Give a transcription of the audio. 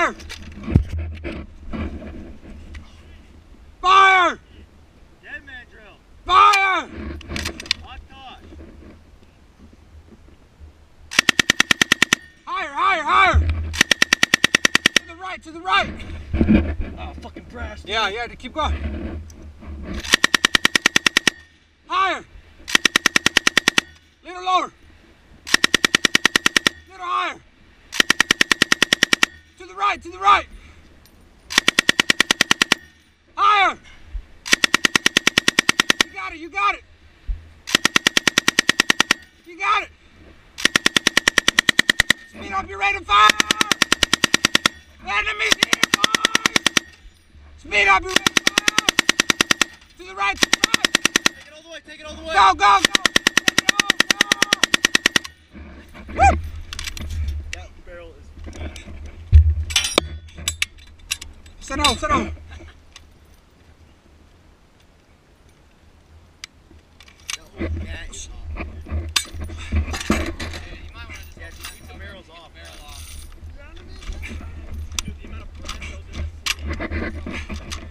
Fire! Fire! Dead man drill. Fire! Hot toss. Higher, higher, higher! To the right, to the right! Oh, fucking brass. Yeah, yeah, keep going. Higher! Little lower. Little higher. To the right, to the right. Higher! You got it, you got it. You got it. Speed up your rate of fire. Enemies here, boys. Speed up your rate of fire. To the right, to the right. Take it all the way, take it all the way. Go, go, go. Take it all, go. Woo! That barrel is... Sit down, sit down. That whole gat is off. Yeah, you might want to just keep the barrels off. Dude, the amount of brass goes in this.